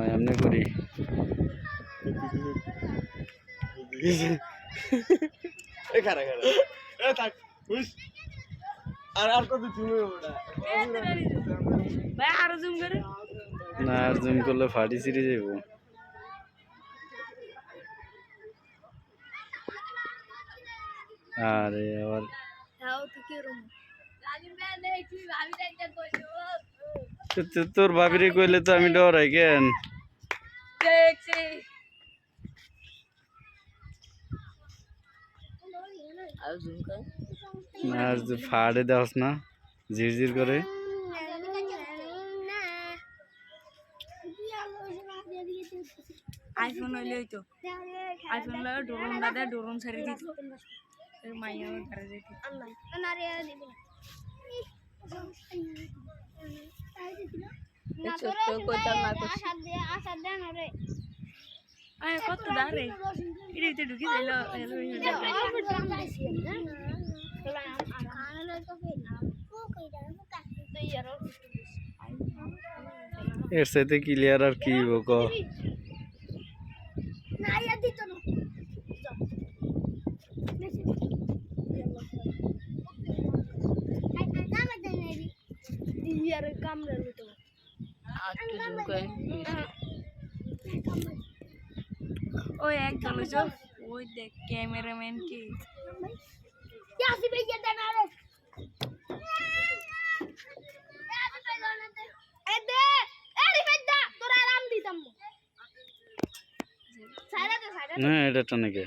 এমনি করি না আর জুম করলে ফাটি ছিঁড়ে যাবো আরে আবার তোর ভাবিরে কইলে তো আমি ডরাই কেন আর ফাড়ে দেওয়াস না ঝিরঝির করে আইফোন হইলে হইতো আইফোন লাগে ড্রোন বাদে ড্রোন ছাড়ি দিত মাইয়া ঘরে যেত কত দাঁড়ে এটা ঢুকি দিল এর সাথে ক্লিয়ার আর কি ক ওই একদম ওই দেখ ক্যামেরাম্যান কি না এটা টানে কে